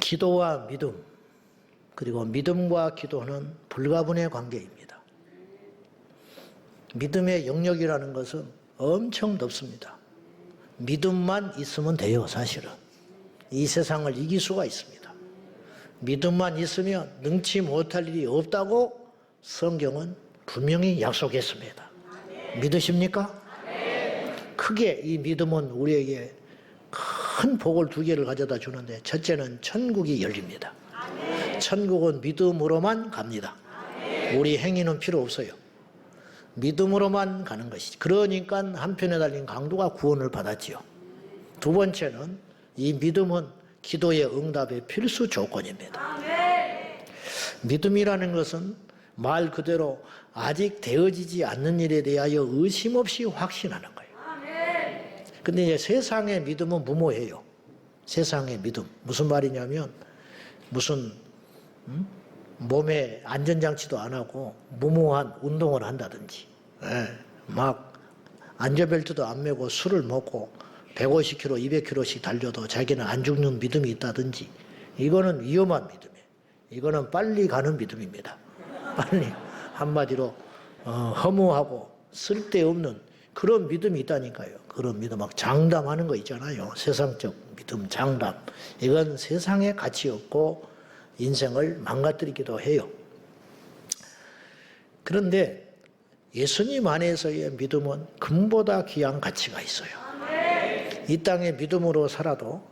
기도와 믿음, 그리고 믿음과 기도는 불가분의 관계입니다. 믿음의 영역이라는 것은 엄청 넓습니다. 믿음만 있으면 돼요, 사실은. 이 세상을 이길 수가 있습니다. 믿음만 있으면 능치 못할 일이 없다고 성경은 분명히 약속했습니다. 믿으십니까? 크게 이 믿음은 우리에게 큰 복을 두 개를 가져다 주는데, 첫째는 천국이 열립니다. 천국은 믿음으로만 갑니다. 우리 행위는 필요 없어요. 믿음으로만 가는 것이지. 그러니까 한편에 달린 강도가 구원을 받았지요. 두 번째는 이 믿음은 기도의 응답의 필수 조건입니다. 믿음이라는 것은 말 그대로 아직 되어지지 않는 일에 대하여 의심 없이 확신하는 거예요. 근데 이제 세상의 믿음은 무모해요. 세상의 믿음. 무슨 말이냐면 무슨 몸에 안전장치도 안 하고 무모한 운동을 한다든지, 막 안전벨트도 안 매고 술을 먹고 150km, 200km씩 달려도 자기는 안 죽는 믿음이 있다든지, 이거는 위험한 믿음이에요. 이거는 빨리 가는 믿음입니다. 빨리, 한마디로 허무하고 쓸데없는 그런 믿음이 있다니까요. 그런 믿음, 막 장담하는 거 있잖아요. 세상적 믿음, 장담. 이건 세상에 가치 없고 인생을 망가뜨리기도 해요. 그런데 예수님 안에서의 믿음은 금보다 귀한 가치가 있어요. 이 땅에 믿음으로 살아도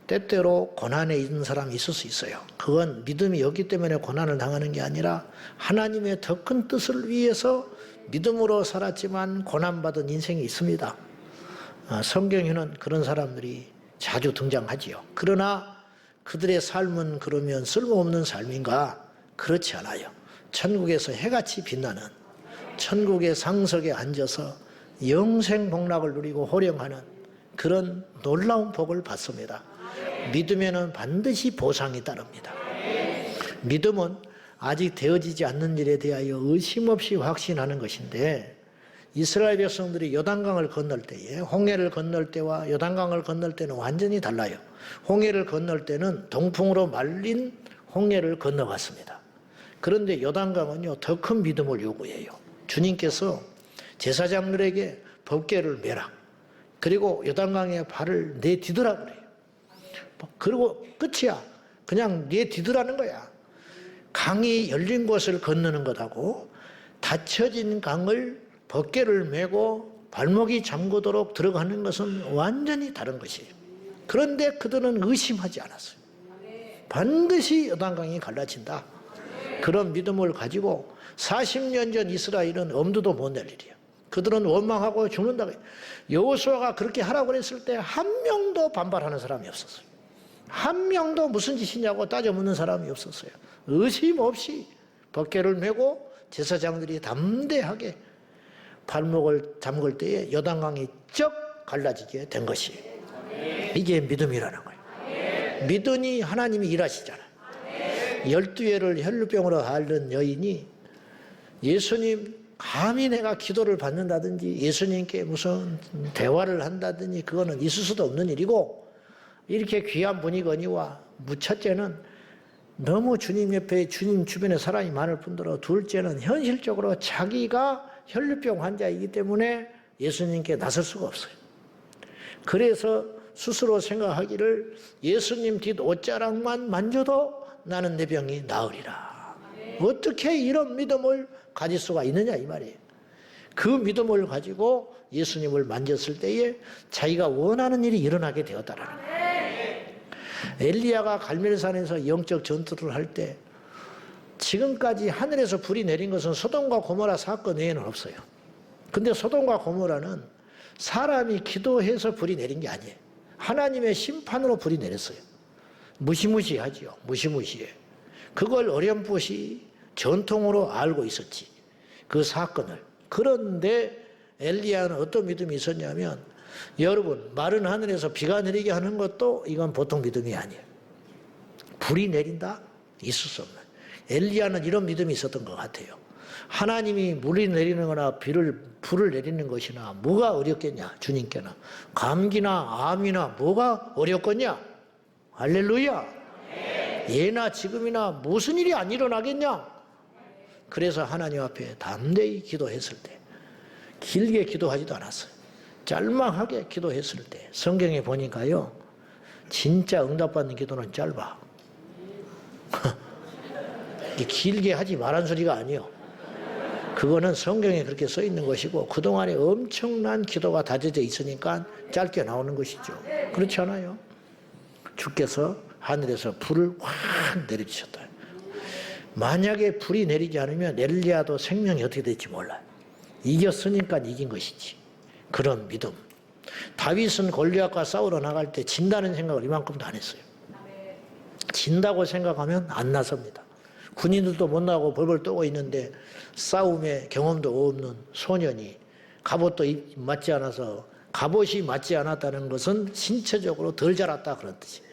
때때로 고난에 있는 사람이 있을 수 있어요. 그건 믿음이 없기 때문에 고난을 당하는 게 아니라 하나님의 더 큰 뜻을 위해서 믿음으로 살았지만 고난받은 인생이 있습니다. 성경에는 그런 사람들이 자주 등장하지요. 그러나 그들의 삶은 그러면 쓸모없는 삶인가? 그렇지 않아요. 천국에서 해같이 빛나는, 천국의 상석에 앉아서 영생 복락을 누리고 호령하는 그런 놀라운 복을 받습니다. 믿음에는 반드시 보상이 따릅니다. 믿음은 아직 되어지지 않는 일에 대하여 의심 없이 확신하는 것인데, 이스라엘 백성들이 요단강을 건널 때에, 홍해를 건널 때와 요단강을 건널 때는 완전히 달라요. 홍해를 건널 때는 동풍으로 말린 홍해를 건너갔습니다. 그런데 요단강은요, 더 큰 믿음을 요구해요. 주님께서 제사장들에게 법궤를 메라, 그리고 요단강에 발을 내디드라 그래요. 그리고 끝이야. 그냥 내디드라는 거야. 강이 열린 곳을 건너는 것하고 닫혀진 강을 법궤를 메고 발목이 잠그도록 들어가는 것은 완전히 다른 것이에요. 그런데 그들은 의심하지 않았어요. 반드시 요단강이 갈라진다. 그런 믿음을 가지고 40년 전 이스라엘은 엄두도 못 낼 일이에요. 그들은 원망하고 죽는다. 여호수아가 그렇게 하라고 했을 때 한 명도 반발하는 사람이 없었어요. 한 명도 무슨 짓이냐고 따져 묻는 사람이 없었어요. 의심 없이 법궤를 메고 제사장들이 담대하게 발목을 잠글 때에 요단강이 쩍 갈라지게 된 것이에요. 이게 믿음이라는 거예요. 믿으니 하나님이 일하시잖아요. 12회를 혈루병으로 앓는 여인이 예수님, 감히 내가 기도를 받는다든지 예수님께 무슨 대화를 한다든지 그거는 있을 수도 없는 일이고, 이렇게 귀한 분이거니와 첫째는 너무 주님 옆에, 주님 주변에 사람이 많을 뿐더러 둘째는 현실적으로 자기가 혈루병 환자이기 때문에 예수님께 나설 수가 없어요. 그래서 스스로 생각하기를 예수님 뒷 옷자락만 만져도 나는 내 병이 나으리라. 어떻게 이런 믿음을 가질 수가 있느냐 이 말이에요. 그 믿음을 가지고 예수님을 만졌을 때에 자기가 원하는 일이 일어나게 되었다라는 거예요. 엘리야가 갈멜산에서 영적 전투를 할 때 지금까지 하늘에서 불이 내린 것은 소돔과 고모라 사건 외에는 없어요. 근데 소돔과 고모라는 사람이 기도해서 불이 내린 게 아니에요. 하나님의 심판으로 불이 내렸어요. 무시무시하지요. 무시무시해. 그걸 어렴풋이 전통으로 알고 있었지, 그 사건을. 그런데 엘리야는 어떤 믿음이 있었냐면, 여러분, 마른 하늘에서 비가 내리게 하는 것도 이건 보통 믿음이 아니에요. 불이 내린다? 있을 수 없는. 엘리야는 이런 믿음이 있었던 것 같아요. 하나님이 물이 내리는 거나 불을 내리는 것이나 뭐가 어렵겠냐, 주님께는. 감기나 암이나 뭐가 어렵겠냐? 할렐루야. 예나 지금이나 무슨 일이 안 일어나겠냐? 그래서 하나님 앞에 담대히 기도했을 때, 길게 기도하지도 않았어요. 짤막하게 기도했을 때 성경에 보니까요, 진짜 응답받는 기도는 짧아. 길게 하지 말란 소리가 아니에요. 그거는 성경에 그렇게 써 있는 것이고, 그동안에 엄청난 기도가 다져져 있으니까 짧게 나오는 것이죠. 그렇지 않아요? 주께서 하늘에서 불을 확 내려주셨다. 만약에 불이 내리지 않으면 엘리야도 생명이 어떻게 될지 몰라요. 이겼으니까 이긴 것이지. 그런 믿음. 다윗은 골리앗과 싸우러 나갈 때 진다는 생각을 이만큼도 안 했어요. 진다고 생각하면 안 나섭니다. 군인들도 못 나고 벌벌 떠고 있는데 싸움에 경험도 없는 소년이 갑옷도 맞지 않아서, 갑옷이 맞지 않았다는 것은 신체적으로 덜 자랐다 그런 뜻이에요.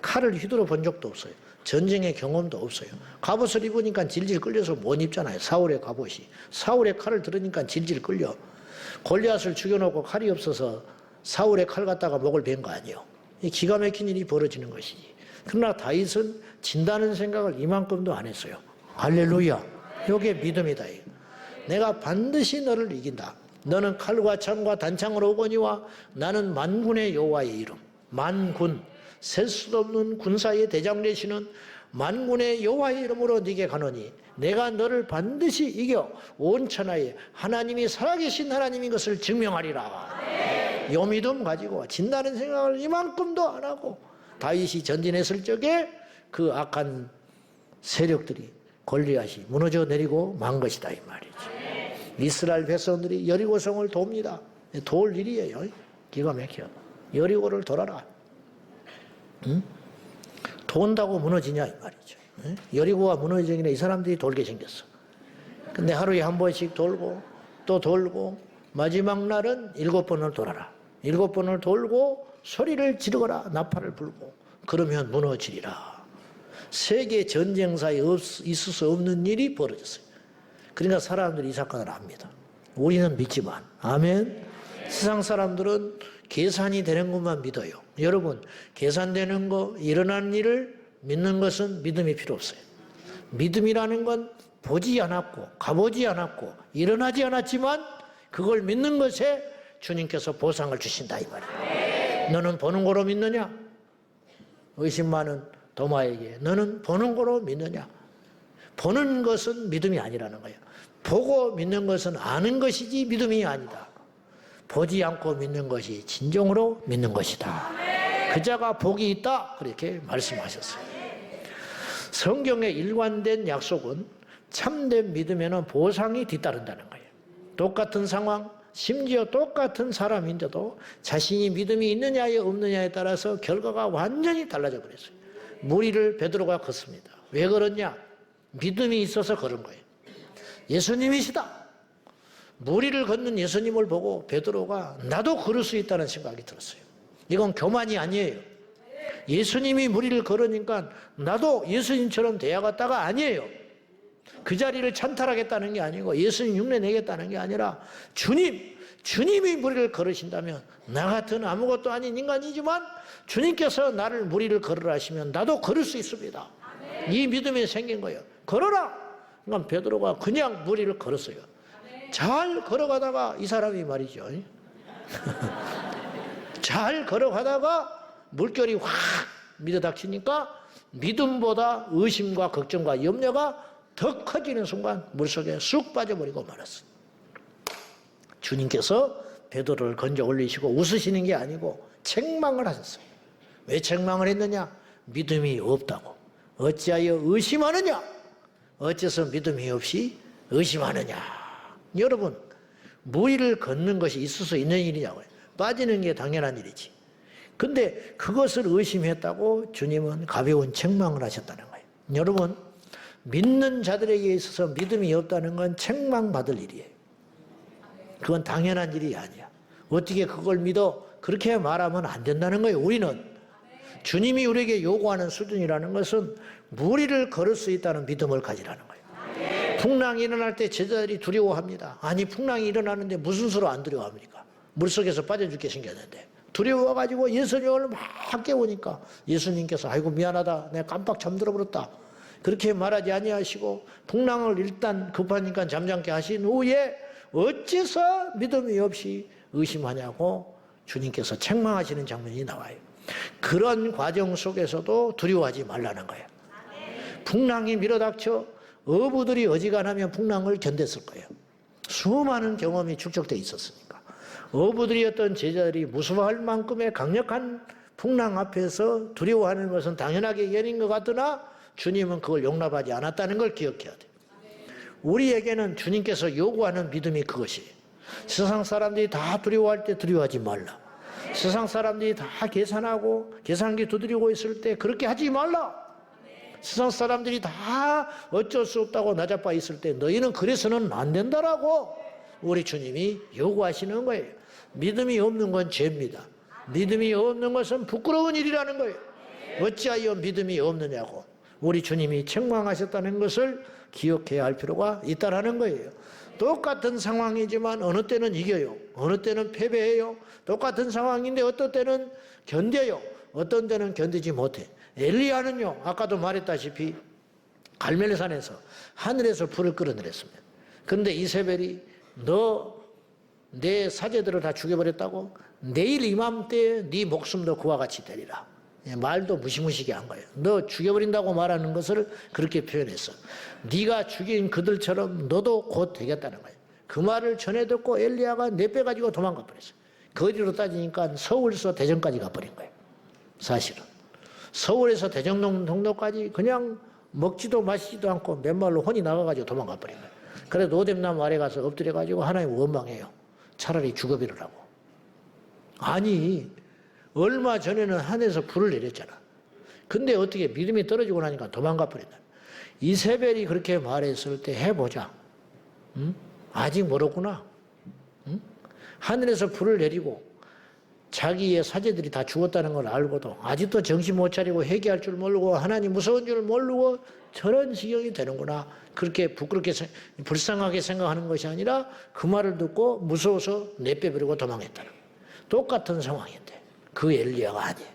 칼을 휘두르 본 적도 없어요. 전쟁의 경험도 없어요. 갑옷을 입으니까 질질 끌려서 못 입잖아요. 사울의 갑옷이. 사울의 칼을 들으니까 질질 끌려. 골리앗을 죽여놓고 칼이 없어서 사울의 칼 갖다가 목을 벤 거 아니에요. 기가 막힌 일이 벌어지는 것이지. 그러나 다윗은 진다는 생각을 이만큼도 안 했어요. 할렐루야. 이게 믿음이다. 내가 반드시 너를 이긴다. 너는 칼과 창과 단창으로 오거니와 나는 만군의 여호와의 이름. 만군, 셀 수도 없는 군사의 대장 되시는 만군의 여호와의 이름으로 네게 가노니 내가 너를 반드시 이겨 온 천하에 하나님이 살아계신 하나님인 것을 증명하리라. 요 믿음 가지고 진다는 생각을 이만큼도 안 하고 다윗이 전진했을 적에 그 악한 세력들이, 골리앗이 무너져 내리고 만 것이다 이 말이죠. 이스라엘 백성들이 여리고성을 돕니다. 도울 일이에요. 기가 막혀. 여리고를 돌아라. 응? 돈다고 무너지냐 이 말이죠. 응? 여리고가 무너지긴 해. 이 사람들이 돌게 생겼어. 근데 하루에 한 번씩 돌고 또 돌고 마지막 날은 7번을 돌아라. 7번을 돌고 소리를 지르거라. 나팔을 불고 그러면 무너지리라. 세계 전쟁사에 있을 수 없는 일이 벌어졌어요. 그러니까 사람들이 이 사건을 압니다. 우리는 믿지만. 아멘. 세상 사람들은 계산이 되는 것만 믿어요. 여러분, 계산되는 거, 일어나는 일을 믿는 것은 믿음이 필요 없어요. 믿음이라는 건 보지 않았고 가보지 않았고 일어나지 않았지만 그걸 믿는 것에 주님께서 보상을 주신다 이 말이에요. 너는 보는 거로 믿느냐? 의심 많은 도마에게 너는 보는 거로 믿느냐? 보는 것은 믿음이 아니라는 거예요. 보고 믿는 것은 아는 것이지 믿음이 아니다. 보지 않고 믿는 것이 진정으로 믿는 것이다. 그자가 복이 있다 그렇게 말씀하셨어요. 성경의 일관된 약속은 참된 믿음에는 보상이 뒤따른다는 거예요. 똑같은 상황, 심지어 똑같은 사람인데도 자신이 믿음이 있느냐에 없느냐에 따라서 결과가 완전히 달라져 버렸어요. 무리를 베드로가 걷습니다. 왜 걸었냐? 믿음이 있어서 걸은 거예요. 예수님이시다. 무리를 걷는 예수님을 보고 베드로가 나도 걸을 수 있다는 생각이 들었어요. 이건 교만이 아니에요. 예수님이 무리를 걸으니까 나도 예수님처럼 되어갔다가 아니에요. 그 자리를 찬탈하겠다는 게 아니고 예수님 흉내 내겠다는 게 아니라 주님이 무리를 걸으신다면 나 같은 아무것도 아닌 인간이지만 주님께서 나를 무리를 걸으라 하시면 나도 걸을 수 있습니다. 이 믿음이 생긴 거예요. 걸어라. 그러니까 베드로가 그냥 무리를 걸었어요. 잘 걸어가다가 이 사람이 말이죠. 잘 걸어가다가 물결이 확 밀어닥치니까 믿음보다 의심과 걱정과 염려가 더 커지는 순간 물속에 쑥 빠져버리고 말았어요. 주님께서 베드로를 건져 올리시고 웃으시는 게 아니고 책망을 하셨어요. 왜 책망을 했느냐? 믿음이 없다고. 어찌하여 의심하느냐? 어째서 믿음이 없이 의심하느냐? 여러분, 무리를 걷는 것이 있을 수 있는 일이냐고요. 빠지는 게 당연한 일이지. 근데 그것을 의심했다고 주님은 가벼운 책망을 하셨다는 거예요. 여러분, 믿는 자들에게 있어서 믿음이 없다는 건 책망받을 일이에요. 그건 당연한 일이 아니야. 어떻게 그걸 믿어? 그렇게 말하면 안 된다는 거예요. 우리는 주님이 우리에게 요구하는 수준이라는 것은 무리를 걸을 수 있다는 믿음을 가지라는 거예요. 풍랑이 일어날 때 제자들이 두려워합니다. 아니 풍랑이 일어나는데 무슨 수로 안 두려워합니까? 물속에서 빠져 죽게 생겼는데 두려워가지고 예수님을 막 깨우니까 예수님께서 아이고 미안하다, 내가 깜빡 잠들어 버렸다, 그렇게 말하지 아니하시고 풍랑을 일단 급하니까 잠잠케 하신 후에 어째서 믿음이 없이 의심하냐고 주님께서 책망하시는 장면이 나와요. 그런 과정 속에서도 두려워하지 말라는 거예요. 풍랑이 밀어닥쳐 어부들이 어지간하면 풍랑을 견뎠을 거예요. 수많은 경험이 축적되어 있었으니까. 어부들이었던 제자들이 무서워할 만큼의 강력한 풍랑 앞에서 두려워하는 것은 당연하게 여긴 것 같으나 주님은 그걸 용납하지 않았다는 걸 기억해야 돼요. 우리에게는 주님께서 요구하는 믿음이 그것이에요. 세상 사람들이 다 두려워할 때 두려워하지 말라. 세상 사람들이 다 계산하고 계산기 두드리고 있을 때 그렇게 하지 말라. 세상 사람들이 다 어쩔 수 없다고 나자빠 있을 때 너희는 그래서는 안 된다라고 우리 주님이 요구하시는 거예요. 믿음이 없는 건 죄입니다. 믿음이 없는 것은 부끄러운 일이라는 거예요. 어찌하여 믿음이 없느냐고 우리 주님이 책망하셨다는 것을 기억해야 할 필요가 있다는 거예요. 똑같은 상황이지만 어느 때는 이겨요, 어느 때는 패배해요. 똑같은 상황인데 어떤 때는 견뎌요, 어떤 때는 견디지 못해. 엘리야는요, 아까도 말했다시피 갈멜산에서 하늘에서 불을 끌어내렸습니다. 그런데 이세벨이 너 내 사제들을 다 죽여버렸다고? 내일 이맘때에 네 목숨도 그와 같이 되리라. 말도 무시무시하게 한 거예요. 너 죽여버린다고 말하는 것을 그렇게 표현했어. 네가 죽인 그들처럼 너도 곧 되겠다는 거예요. 그 말을 전해 듣고 엘리야가 내빼 가지고 도망가 버렸어요. 거리로 따지니까 서울에서 대전까지 가버린 거예요. 사실은 서울에서 대전동로까지 그냥 먹지도 마시지도 않고 맨발로 혼이 나가가지고 도망가 버린 거예요. 그래 노뎀나무 아래 가서 엎드려가지고 하나님 원망해요. 차라리 죽어버리라고. 아니 얼마 전에는 하늘에서 불을 내렸잖아. 근데 어떻게 믿음이 떨어지고 나니까 도망가 버린다. 이세벨이 그렇게 말했을 때 해보자. 응? 아직 멀었구나. 응? 하늘에서 불을 내리고 자기의 사제들이 다 죽었다는 걸 알고도 아직도 정신 못 차리고 회개할 줄 모르고 하나님 무서운 줄 모르고 저런 지경이 되는구나. 그렇게 부끄럽게 불쌍하게 생각하는 것이 아니라 그 말을 듣고 무서워서 내빼버리고 도망했다는 거예요. 똑같은 상황인데 그 엘리야가 아니에요.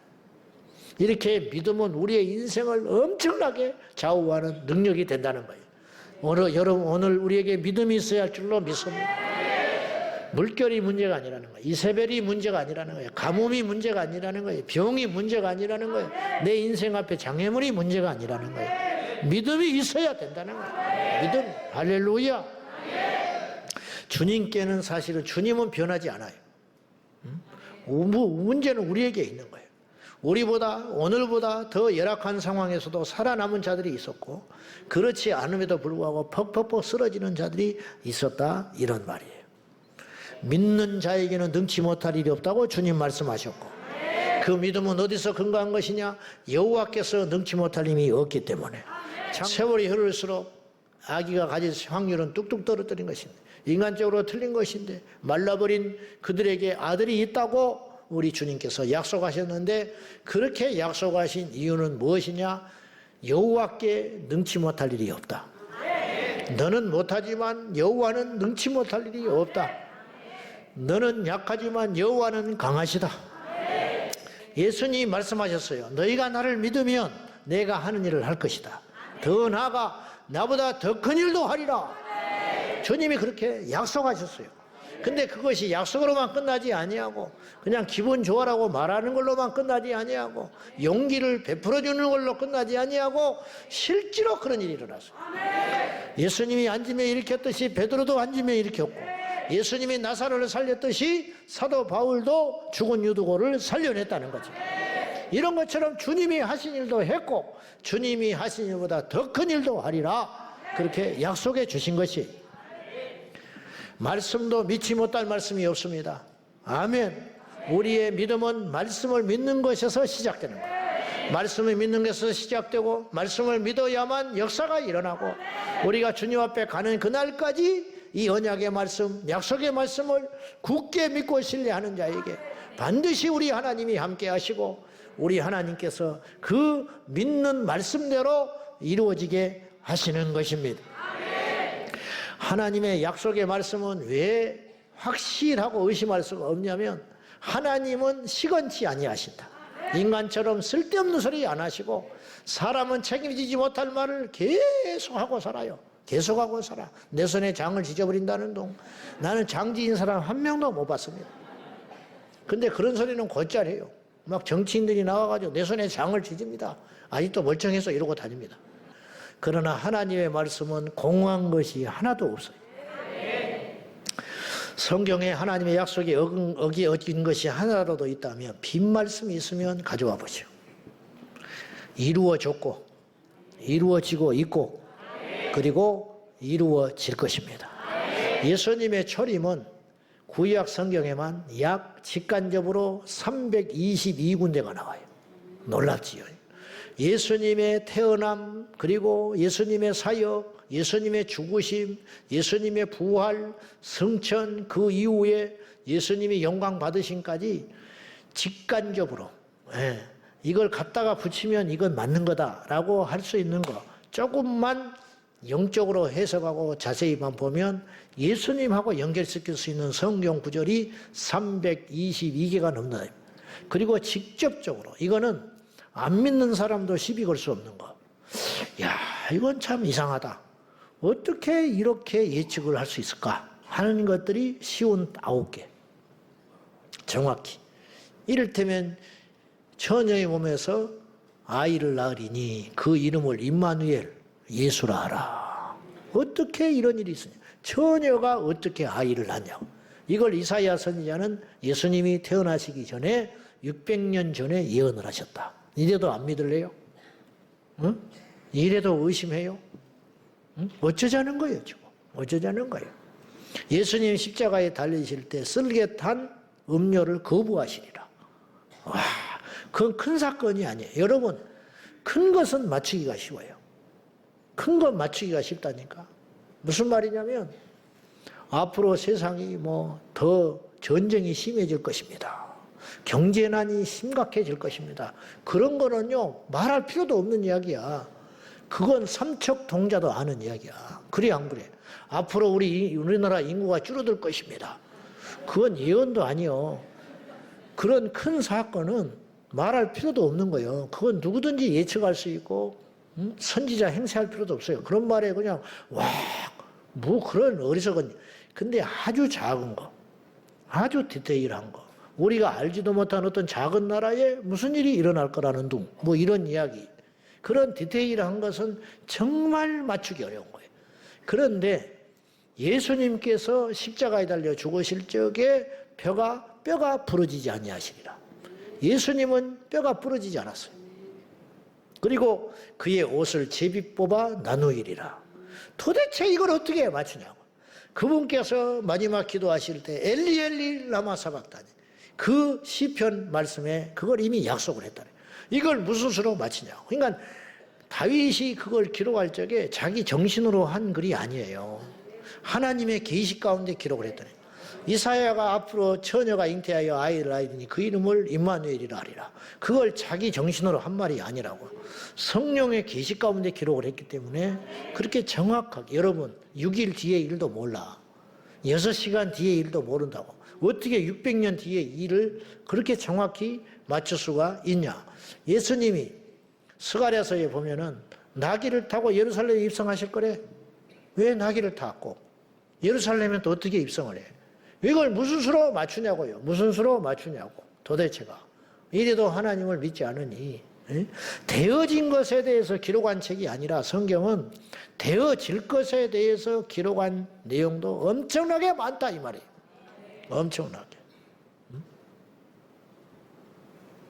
이렇게 믿음은 우리의 인생을 엄청나게 좌우하는 능력이 된다는 거예요. 여러분 오늘 우리에게 믿음이 있어야 할 줄로 믿습니다. 물결이 문제가 아니라는 거예요. 이세벨이 문제가 아니라는 거예요. 가뭄이 문제가 아니라는 거예요. 병이 문제가 아니라는 거예요. 내 인생 앞에 장애물이 문제가 아니라는 거예요. 믿음이 있어야 된다는 거예요. 믿음. 할렐루야. 주님께는 사실은 주님은 변하지 않아요. 문제는 우리에게 있는 거예요. 우리보다 오늘보다 더 열악한 상황에서도 살아남은 자들이 있었고 그렇지 않음에도 불구하고 퍽퍽퍽 쓰러지는 자들이 있었다 이런 말이에요. 믿는 자에게는 능치 못할 일이 없다고 주님 말씀하셨고 그 믿음은 어디서 근거한 것이냐? 여호와께서 능치 못할 힘이 없기 때문에. 세월이 흐를수록 아기가 가질 확률은 뚝뚝 떨어뜨린 것인데 인간적으로 틀린 것인데 말라버린 그들에게 아들이 있다고 우리 주님께서 약속하셨는데 그렇게 약속하신 이유는 무엇이냐? 여호와께 능치 못할 일이 없다. 너는 못하지만 여호와는 능치 못할 일이 없다. 너는 약하지만 여호와는 강하시다. 예수님이 말씀하셨어요. 너희가 나를 믿으면 내가 하는 일을 할 것이다. 더 나아가 나보다 더 큰 일도 하리라. 주님이 그렇게 약속하셨어요. 근데 그것이 약속으로만 끝나지 아니하고 그냥 기분 좋아라고 말하는 걸로만 끝나지 아니하고 용기를 베풀어 주는 걸로 끝나지 아니하고 실제로 그런 일이 일어났어요. 예수님이 앉으며 일으켰듯이 베드로도 앉으며 일으켰고 예수님이 나사로를 살렸듯이 사도 바울도 죽은 유두고를 살려냈다는 거죠. 이런 것처럼 주님이 하신 일도 했고 주님이 하신 일보다 더 큰 일도 하리라 그렇게 약속해 주신 것이 말씀도 믿지 못할 말씀이 없습니다. 아멘. 우리의 믿음은 말씀을 믿는 것에서 시작되는 거예요. 말씀을 믿는 것에서 시작되고 말씀을 믿어야만 역사가 일어나고 우리가 주님 앞에 가는 그날까지 이 언약의 말씀, 약속의 말씀을 굳게 믿고 신뢰하는 자에게 반드시 우리 하나님이 함께 하시고 우리 하나님께서 그 믿는 말씀대로 이루어지게 하시는 것입니다. 하나님의 약속의 말씀은 왜 확실하고 의심할 수가 없냐면 하나님은 시건치 아니하신다. 인간처럼 쓸데없는 소리 안 하시고 사람은 책임지지 못할 말을 계속하고 살아요. 계속하고 살아. 내 손에 장을 지져버린다는 동. 나는 장 지인 사람 한 명도 못 봤습니다. 근데 그런 소리는 곧잘 해요. 막 정치인들이 나와가지고 내 손에 장을 지집니다. 아직도 멀쩡해서 이러고 다닙니다. 그러나 하나님의 말씀은 공허한 것이 하나도 없어요. 성경에 하나님의 약속이 어긴 것이 하나라도 있다면, 빈 말씀이 있으면 가져와 보시오. 이루어졌고 이루어지고 있고 그리고 이루어질 것입니다. 예수님의 초림은 구약 성경에만 약 직간접으로 322군데가 나와요. 놀랍지요. 예수님의 태어남, 그리고 예수님의 사역, 예수님의 죽으심, 예수님의 부활, 승천, 그 이후에 예수님이 영광 받으심까지 직간접으로, 이걸 갖다가 붙이면 이건 맞는 거다라고 할 수 있는 거, 조금만 영적으로 해석하고 자세히만 보면 예수님하고 연결시킬 수 있는 성경 구절이 322개가 넘는다. 그리고 직접적으로 이거는 안 믿는 사람도 시비 걸 수 없는 거. 야, 이건 참 이상하다. 어떻게 이렇게 예측을 할 수 있을까 하는 것들이 쉬운 9개. 정확히. 이를테면 처녀의 몸에서 아이를 낳으리니 그 이름을 임마누엘, 예수라 하라. 어떻게 이런 일이 있으냐. 처녀가 어떻게 아이를 낳냐고. 이걸 이사야 선지자는 예수님이 태어나시기 전에 600년 전에 예언을 하셨다. 이래도 안 믿을래요? 응? 이래도 의심해요? 응? 어쩌자는 거예요, 지금. 어쩌자는 거예요. 예수님 십자가에 달리실 때 쓸개탄 음료를 거부하시리라. 와, 그건 큰 사건이 아니에요. 여러분, 큰 것은 맞추기가 쉬워요. 큰 것 맞추기가 쉽다니까. 무슨 말이냐면, 앞으로 세상이 더 전쟁이 심해질 것입니다. 경제난이 심각해질 것입니다. 그런 거는요, 말할 필요도 없는 이야기야. 그건 삼척동자도 아는 이야기야. 그래, 안 그래? 앞으로 우리나라 인구가 줄어들 것입니다. 그건 예언도 아니요. 그런 큰 사건은 말할 필요도 없는 거예요. 그건 누구든지 예측할 수 있고, 선지자 행세할 필요도 없어요. 그런 말에 그냥, 와, 그런 어리석은, 근데 아주 작은 거, 아주 디테일한 거, 우리가 알지도 못한 어떤 작은 나라에 무슨 일이 일어날 거라는 둥, 이런 이야기. 그런 디테일한 것은 정말 맞추기 어려운 거예요. 그런데 예수님께서 십자가에 달려 죽으실 적에 뼈가 부러지지 아니하시리라. 예수님은 뼈가 부러지지 않았어요. 그리고 그의 옷을 제비 뽑아 나누이리라. 도대체 이걸 어떻게 맞추냐고. 그분께서 마지막 기도하실 때 엘리 엘리 라마 사박다니, 그 시편 말씀에 그걸 이미 약속을 했다네. 이걸 무슨 수로 맞추냐고. 그러니까 다윗이 그걸 기록할 적에 자기 정신으로 한 글이 아니에요. 하나님의 계시 가운데 기록을 했다네. 이사야가 앞으로 처녀가 잉태하여 아이를 낳으니 그 이름을 임마누엘이라 하리라. 그걸 자기 정신으로 한 말이 아니라고. 성령의 계시 가운데 기록을 했기 때문에 그렇게 정확하게, 여러분 6일 뒤의 일도 몰라. 6시간 뒤의 일도 모른다고. 어떻게 600년 뒤의 일을 그렇게 정확히 맞출 수가 있냐. 예수님이 스가랴서에 보면은 나귀를 타고 예루살렘에 입성하실 거래. 왜 나귀를 탔고 예루살렘에 또 어떻게 입성을 해? 이걸 무슨 수로 맞추냐고요. 무슨 수로 맞추냐고. 도대체가. 이래도 하나님을 믿지 않으니, 되어진 것에 대해서 기록한 책이 아니라 성경은 되어질 것에 대해서 기록한 내용도 엄청나게 많다 이 말이에요. 엄청나게.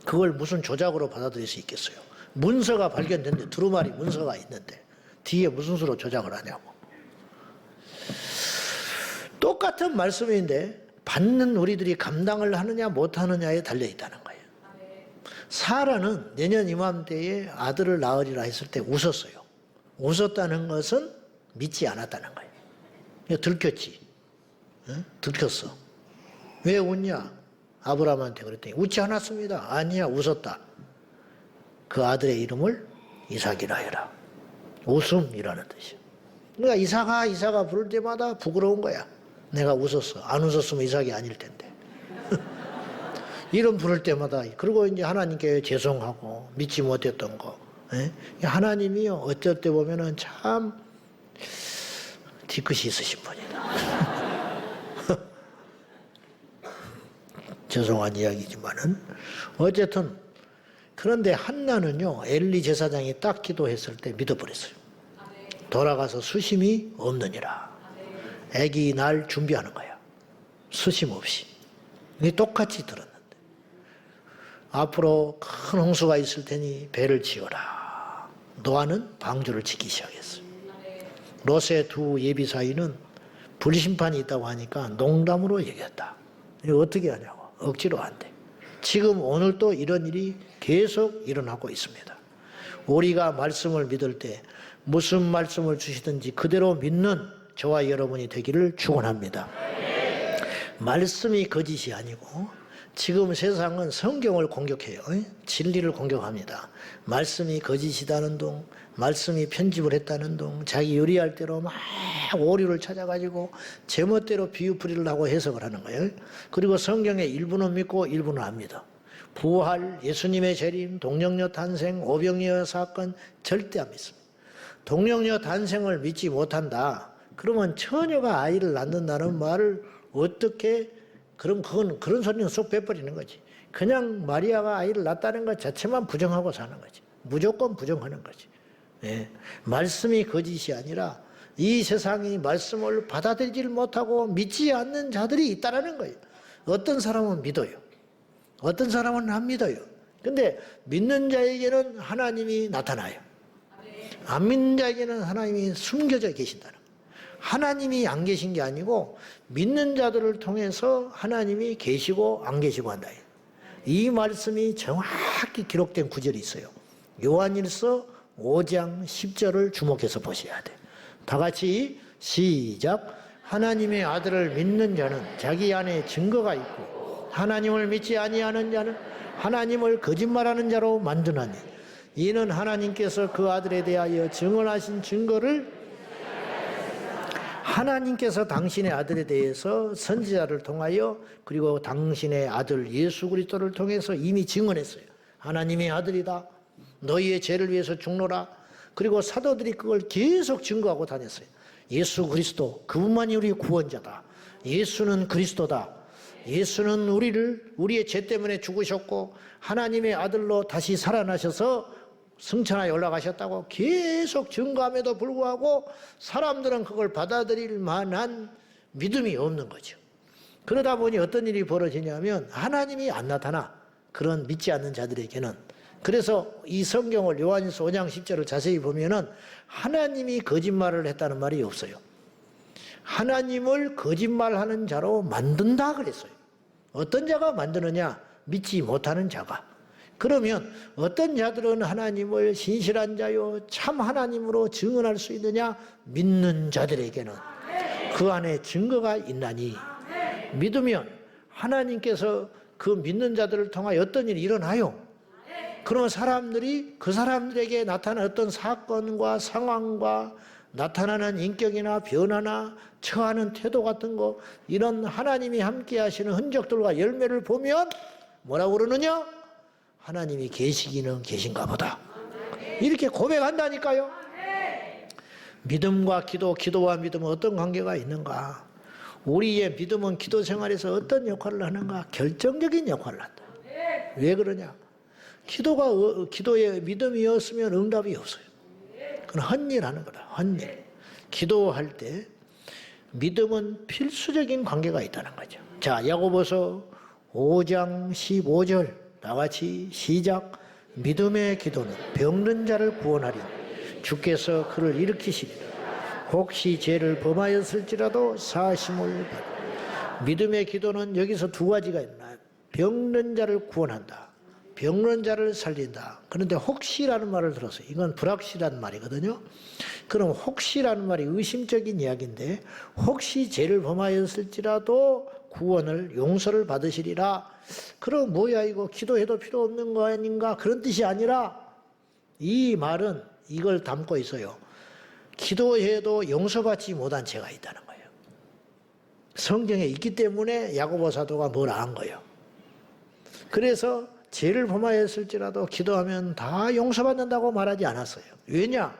그걸 무슨 조작으로 받아들일 수 있겠어요. 문서가 발견됐는데, 두루마리 문서가 있는데 뒤에 무슨 수로 조작을 하냐고. 똑같은 말씀인데 받는 우리들이 감당을 하느냐 못하느냐에 달려있다는 거예요. 사라는 내년 이맘때에 아들을 낳으리라 했을 때 웃었어요. 웃었다는 것은 믿지 않았다는 거예요. 들켰지. 들켰어. 왜 웃냐? 아브라함한테 그랬더니 웃지 않았습니다. 아니야, 웃었다. 그 아들의 이름을 이삭이라 해라. 웃음이라는 뜻이야. 그러니까 이삭아 부를 때마다 부끄러운 거야. 내가 웃었어. 안 웃었으면 이삭이 아닐 텐데. 이름 부를 때마다 그리고 이제 하나님께 죄송하고 믿지 못했던 거. 예? 하나님이요 어쩔 때 보면은 참 뒤끝이 있으신 분이다. 죄송한 이야기지만은 어쨌든 그런데 한나는요 엘리 제사장이 딱 기도했을 때 믿어버렸어요. 돌아가서 수심이 없느니라. 애기 날 준비하는 거야. 수심 없이. 똑같이 들었는데 앞으로 큰 홍수가 있을 테니 배를 지어라. 노아는 방주를 짓기 시작했어요. 롯의 두 예비 사이는 불심판이 있다고 하니까 농담으로 얘기했다. 이거 어떻게 하냐고. 억지로 안 돼. 지금 오늘도 이런 일이 계속 일어나고 있습니다. 우리가 말씀을 믿을 때 무슨 말씀을 주시든지 그대로 믿는 저와 여러분이 되기를 축원합니다. 말씀이 거짓이 아니고 지금 세상은 성경을 공격해요. 진리를 공격합니다. 말씀이 거짓이다는 둥, 말씀이 편집을 했다는 둥, 자기 요리할 대로 막 오류를 찾아가지고 제멋대로 비유풀이를 하고 해석을 하는 거예요. 그리고 성경의 일부는 믿고 일부는 안 믿어. 부활, 예수님의 재림, 동정녀 탄생, 오병이어 사건 절대 안 믿습니다. 동정녀 탄생을 믿지 못한다. 그러면 처녀가 아이를 낳는다는 말을 어떻게 그럼 그런 소리는 쏙 빼버리는 거지. 그냥 마리아가 아이를 낳았다는 것 자체만 부정하고 사는 거지. 무조건 부정하는 거지. 예. 말씀이 거짓이 아니라 이 세상이 말씀을 받아들이질 못하고 믿지 않는 자들이 있다라는 거예요. 어떤 사람은 믿어요. 어떤 사람은 안 믿어요. 근데 믿는 자에게는 하나님이 나타나요. 안 믿는 자에게는 하나님이 숨겨져 계신다는 거예요. 하나님이 안 계신 게 아니고 믿는 자들을 통해서 하나님이 계시고 안 계시고 한다. 이 말씀이 정확히 기록된 구절이 있어요. 요한일서 5장 10절을 주목해서 보셔야 돼. 다 같이 시작. 하나님의 아들을 믿는 자는 자기 안에 증거가 있고 하나님을 믿지 아니하는 자는 하나님을 거짓말하는 자로 만드나니 이는 하나님께서 그 아들에 대하여 증언하신 증거를 하나님께서 당신의 아들에 대해서 선지자를 통하여 그리고 당신의 아들 예수 그리스도를 통해서 이미 증언했어요. 하나님의 아들이다. 너희의 죄를 위해서 죽노라. 그리고 사도들이 그걸 계속 증거하고 다녔어요. 예수 그리스도 그분만이 우리의 구원자다. 예수는 그리스도다. 예수는 우리의 죄 때문에 죽으셨고 하나님의 아들로 다시 살아나셔서 승천하여 올라가셨다고 계속 증거함에도 불구하고 사람들은 그걸 받아들일 만한 믿음이 없는 거죠. 그러다 보니 어떤 일이 벌어지냐면 하나님이 안 나타나. 그런 믿지 않는 자들에게는. 그래서 이 성경을 요한일서 5장 10절을 자세히 보면은 하나님이 거짓말을 했다는 말이 없어요. 하나님을 거짓말하는 자로 만든다 그랬어요. 어떤 자가 만드느냐? 믿지 못하는 자가. 그러면 어떤 자들은 하나님을 신실한 자요 참 하나님으로 증언할 수 있느냐? 믿는 자들에게는 그 안에 증거가 있나니 믿으면 하나님께서 그 믿는 자들을 통하여 어떤 일이 일어나요. 그런 사람들이 그 사람들에게 나타난 어떤 사건과 상황과 나타나는 인격이나 변화나 처하는 태도 같은 거 이런 하나님이 함께 하시는 흔적들과 열매를 보면 뭐라고 그러느냐? 하나님이 계시기는 계신가 보다. 이렇게 고백한다니까요. 믿음과 기도, 기도와 믿음은 어떤 관계가 있는가? 우리의 믿음은 기도 생활에서 어떤 역할을 하는가? 결정적인 역할을 한다. 왜 그러냐? 기도에 믿음이었으면 응답이 없어요. 그건 헛일 하는 거다. 헛일. 기도할 때 믿음은 필수적인 관계가 있다는 거죠. 자, 야고보서 5장 15절 다 같이 시작. 믿음의 기도는 병든 자를 구원하리 주께서 그를 일으키시리라. 혹시 죄를 범하였을지라도 사심을 받으라. 믿음의 기도는 여기서 두 가지가 있나. 병든 자를 구원한다. 병든 자를 살린다. 그런데 혹시라는 말을 들었어요. 이건 불확실한 말이거든요. 그럼 혹시라는 말이 의심적인 이야기인데 혹시 죄를 범하였을지라도 구원을 용서를 받으시리라. 그럼 뭐야 이거 기도해도 필요 없는 거 아닌가 그런 뜻이 아니라 이 말은 이걸 담고 있어요. 기도해도 용서받지 못한 죄가 있다는 거예요. 성경에 있기 때문에 야고보 사도가 뭐라 한 거예요. 그래서 죄를 범하였을지라도 기도하면 다 용서받는다고 말하지 않았어요. 왜냐?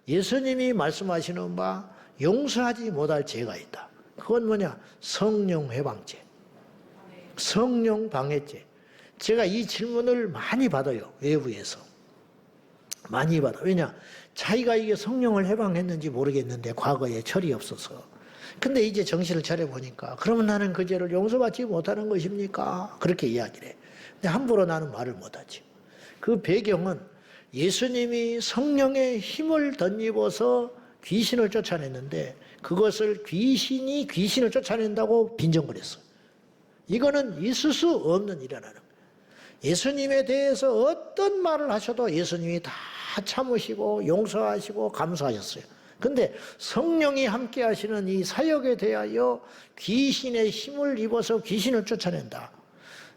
예수님이 말씀하시는 바 용서하지 못할 죄가 있다. 그건 뭐냐? 성령 회방죄, 성령 방해죄. 제가 이 질문을 많이 받아요. 외부에서. 많이 받아. 왜냐? 자기가 이게 성령을 해방했는지 모르겠는데 과거에 철이 없어서. 근데 이제 정신을 차려보니까 그러면 나는 그 죄를 용서받지 못하는 것입니까? 그렇게 이야기를 해. 근데 함부로 나는 말을 못하지. 그 배경은 예수님이 성령의 힘을 덧입어서 귀신을 쫓아냈는데 그것을 귀신이 귀신을 쫓아낸다고 빈정거렸어요. 이거는 있을 수 없는 일이라는 거예요. 예수님에 대해서 어떤 말을 하셔도 예수님이 다 참으시고 용서하시고 감사하셨어요. 근데 성령이 함께 하시는 이 사역에 대하여 귀신의 힘을 입어서 귀신을 쫓아낸다.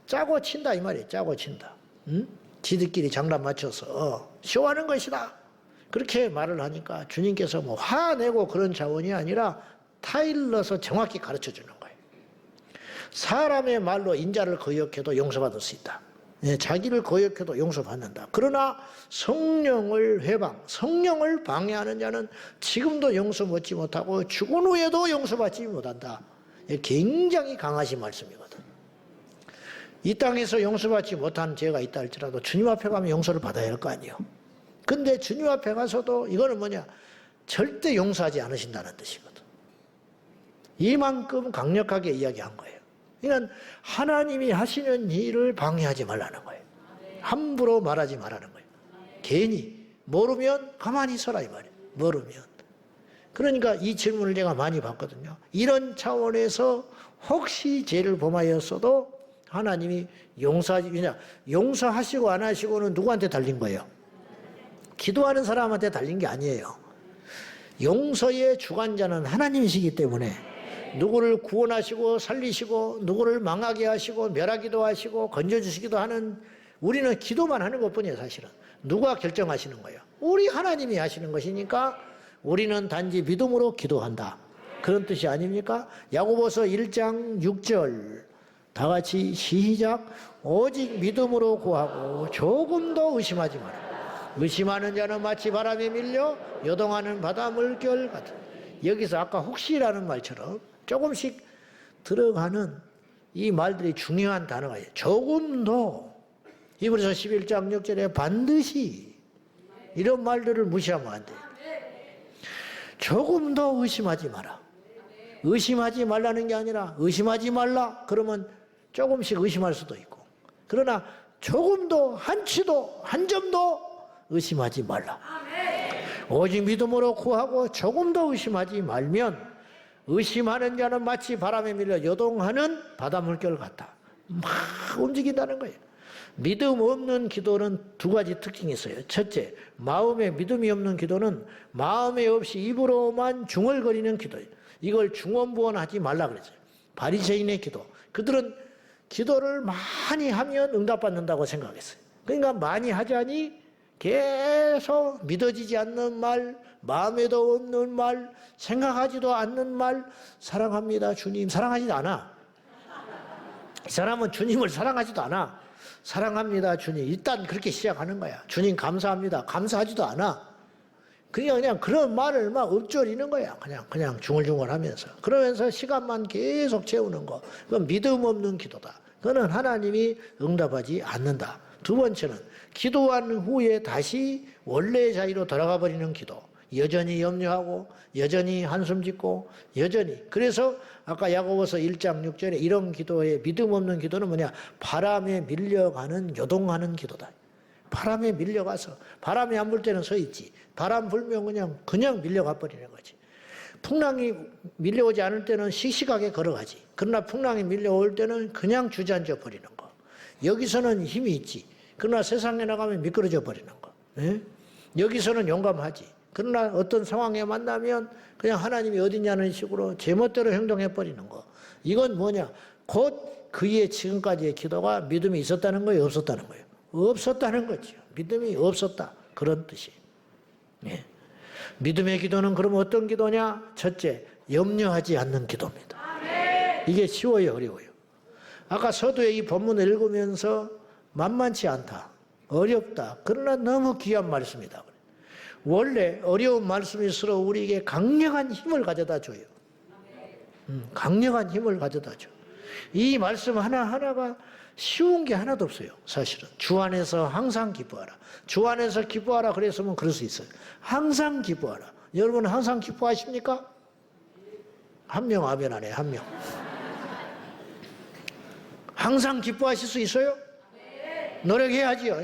짜고 친다 이 말이에요. 짜고 친다. 응? 지들끼리 장난 맞춰서 쇼하는 것이다. 그렇게 말을 하니까 주님께서 뭐 화내고 그런 차원이 아니라 타일러서 정확히 가르쳐 주는 거예요. 사람의 말로 인자를 거역해도 용서받을 수 있다. 자기를 거역해도 용서받는다. 그러나 성령을 회방, 성령을 방해하는 자는 지금도 용서 받지 못하고 죽은 후에도 용서받지 못한다. 굉장히 강하신 말씀이거든. 이 땅에서 용서받지 못한 죄가 있다 할지라도 주님 앞에 가면 용서를 받아야 할 거 아니에요. 근데 주님 앞에 가서도 이거는 뭐냐? 절대 용서하지 않으신다는 뜻이거든. 이만큼 강력하게 이야기한 거예요. 그러니까 하나님이 하시는 일을 방해하지 말라는 거예요. 함부로 말하지 말라는 거예요. 괜히 모르면 가만히 있어라 이 말이에요. 모르면. 그러니까 이 질문을 제가 많이 받거든요. 이런 차원에서 혹시 죄를 범하였어도 하나님이 용서하시고 안 하시고는 누구한테 달린 거예요? 기도하는 사람한테 달린 게 아니에요. 용서의 주관자는 하나님이시기 때문에 누구를 구원하시고 살리시고 누구를 망하게 하시고 멸하기도 하시고 건져주시기도 하는 우리는 기도만 하는 것뿐이에요. 사실은 누가 결정하시는 거예요? 우리 하나님이 하시는 것이니까 우리는 단지 믿음으로 기도한다. 그런 뜻이 아닙니까? 야고보서 1장 6절 다 같이 시작. 오직 믿음으로 구하고 조금도 의심하지 마라. 의심하는 자는 마치 바람에 밀려 요동하는 바다 물결 같은. 여기서 아까 혹시라는 말처럼 조금씩 들어가는 이 말들이 중요한 단어가 있어요. 조금도. 히브리서 11장 6절에 반드시 이런 말들을 무시하면 안 돼요. 조금도 의심하지 마라. 의심하지 말라는 게 아니라 의심하지 말라 그러면 조금씩 의심할 수도 있고, 그러나 조금도 한치도 한 점도 의심하지 말라. 오직 믿음으로 구하고 조금도 의심하지 말면 의심하는 자는 마치 바람에 밀려 요동하는 바닷물결 같다. 막 움직인다는 거예요. 믿음 없는 기도는 두 가지 특징이 있어요. 첫째, 마음에 믿음이 없는 기도는 마음에 없이 입으로만 중얼거리는 기도예요. 이걸 중언부언하지 말라 그랬어요. 바리새인의 기도. 그들은 기도를 많이 하면 응답받는다고 생각했어요. 그러니까 많이 하자니 계속 믿어지지 않는 말, 마음에도 없는 말, 생각하지도 않는 말, 사랑합니다 주님, 사랑하지도 않아. 이 사람은 주님을 사랑하지도 않아. 사랑합니다 주님, 일단 그렇게 시작하는 거야. 주님 감사합니다, 감사하지도 않아. 그냥 그런 말을 막 읊조리는 거야. 그냥 중얼중얼하면서. 그러면서 시간만 계속 채우는 거. 그건 믿음 없는 기도다. 그거는 하나님이 응답하지 않는다. 두 번째는 기도한 후에 다시 원래의 자리로 돌아가 버리는 기도. 여전히 염려하고 여전히 한숨 짓고 여전히. 그래서 아까 야고보서 1장 6절에 이런 기도에 믿음 없는 기도는 뭐냐? 바람에 밀려가는 요동하는 기도다. 바람에 밀려가서 바람이 안 불 때는 서 있지. 바람 불면 그냥 밀려가 버리는 거지. 풍랑이 밀려오지 않을 때는 씩씩하게 걸어가지. 그러나 풍랑이 밀려올 때는 그냥 주저앉아 버리는 거. 여기서는 힘이 있지. 그러나 세상에 나가면 미끄러져 버리는 거. 예? 여기서는 용감하지. 그러나 어떤 상황에 만나면 그냥 하나님이 어디냐는 식으로 제멋대로 행동해 버리는 거. 이건 뭐냐? 곧 그의 지금까지의 기도가 믿음이 있었다는 거예요, 없었다는 거예요? 없었다는 거죠. 믿음이 없었다. 그런 뜻이. 예. 믿음의 기도는 그럼 어떤 기도냐? 첫째, 염려하지 않는 기도입니다. 이게 쉬워요, 어려워요? 아까 서두에 이 본문을 읽으면서 만만치 않다, 어렵다, 그러나 너무 귀한 말씀이다. 원래 어려운 말씀일수록 우리에게 강력한 힘을 가져다 줘요. 강력한 힘을 가져다 줘. 이 말씀 하나하나가 쉬운 게 하나도 없어요. 사실은 주 안에서 항상 기뻐하라. 주 안에서 기뻐하라 그랬으면 그럴 수 있어요. 항상 기뻐하라. 여러분 항상 기뻐하십니까? 한 명 아멘 안 해요. 한 명. 항상 기뻐하실 수 있어요? 노력해야지요.